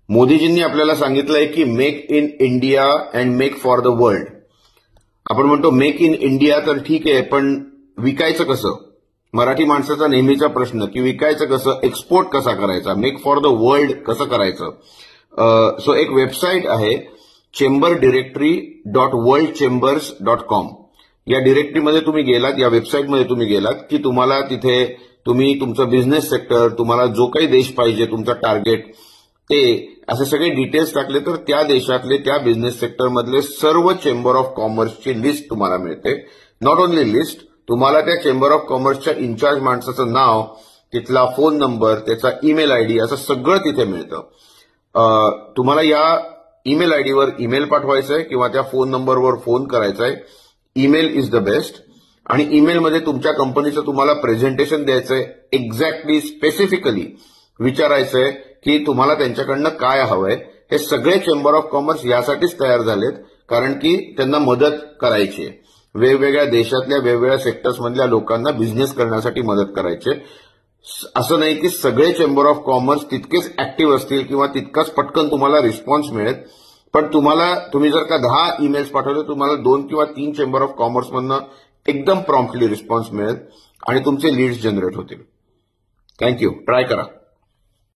मोदीजींनी आपल्याला सांगितलंय की make in India and make for the world. आपण म्हणतो मेक इन इंडिया तर ठीक आहे, पण विकायचं कसं? मराठी माणसाचा नेहमीचा प्रश्न की विकायचं कसं, एक्सपोर्ट कसा करायचा, मेक फॉर द वर्ल्ड कसं करायचं. सो एक वेबसाईट आहे chamberdirectory.worldchambers.com. या डिरेक्टरीमध्ये तुम्ही गेलात, या वेबसाईटमध्ये तुम्ही गेलात की तुम्हाला तिथे तुम्ही तुमचं बिझनेस सेक्टर, तुम्हाला जो काही देश पाहिजे, तुमचा टार्गेट, ते असे सगळे डिटेल्स टाकले तर त्या देशातले, त्या बिझनेस सेक्टरमधले सर्व चेंबर ऑफ कॉमर्सची लिस्ट तुम्हाला मिळते. नॉट ओनली लिस्ट, तुम्हाला त्या चेंबर ऑफ कॉमर्सच्या इन्चार्ज माणसाचं नाव, तिथला फोन नंबर, त्याचा ईमेल आयडी असं सगळं तिथे मिळतं. तुम्हाला या ईमेल आयडीवर ईमेल पाठवायचा आहे किंवा त्या फोन नंबरवर फोन करायचा आहे. Email is the best. आणि ईमेलमध्ये तुमच्या कंपनीचं तुम्हाला प्रेझेंटेशन द्यायचंय, एक्झॅक्टली स्पेसिफिकली विचारायचंय की तुम्हाला त्यांच्याकडनं काय हवंय. हे सगळे चेंबर ऑफ कॉमर्स यासाठीच तयार झालेत कारण की त्यांना मदत करायची आहे. वेगवेगळ्या देशातल्या वेगवेगळ्या सेक्टर्समधल्या लोकांना बिझनेस करण्यासाठी मदत करायची. असं नाही की सगळे चेंबर ऑफ कॉमर्स तितकेच ऍक्टिव्ह असतील किंवा तितकाच पटकन तुम्हाला रिस्पॉन्स मिळेल, पण तुम्ही जर का 10 ईमेल्स पाठवले, तुम्हाला 2 किंवा 3 चेंबर ऑफ कॉमर्समधनं एकदम प्रॉम्प्टली रिस्पॉन्स मिळेल आणि तुमचे लीड्स जनरेट होतील. थँक्यू. ट्राय करा.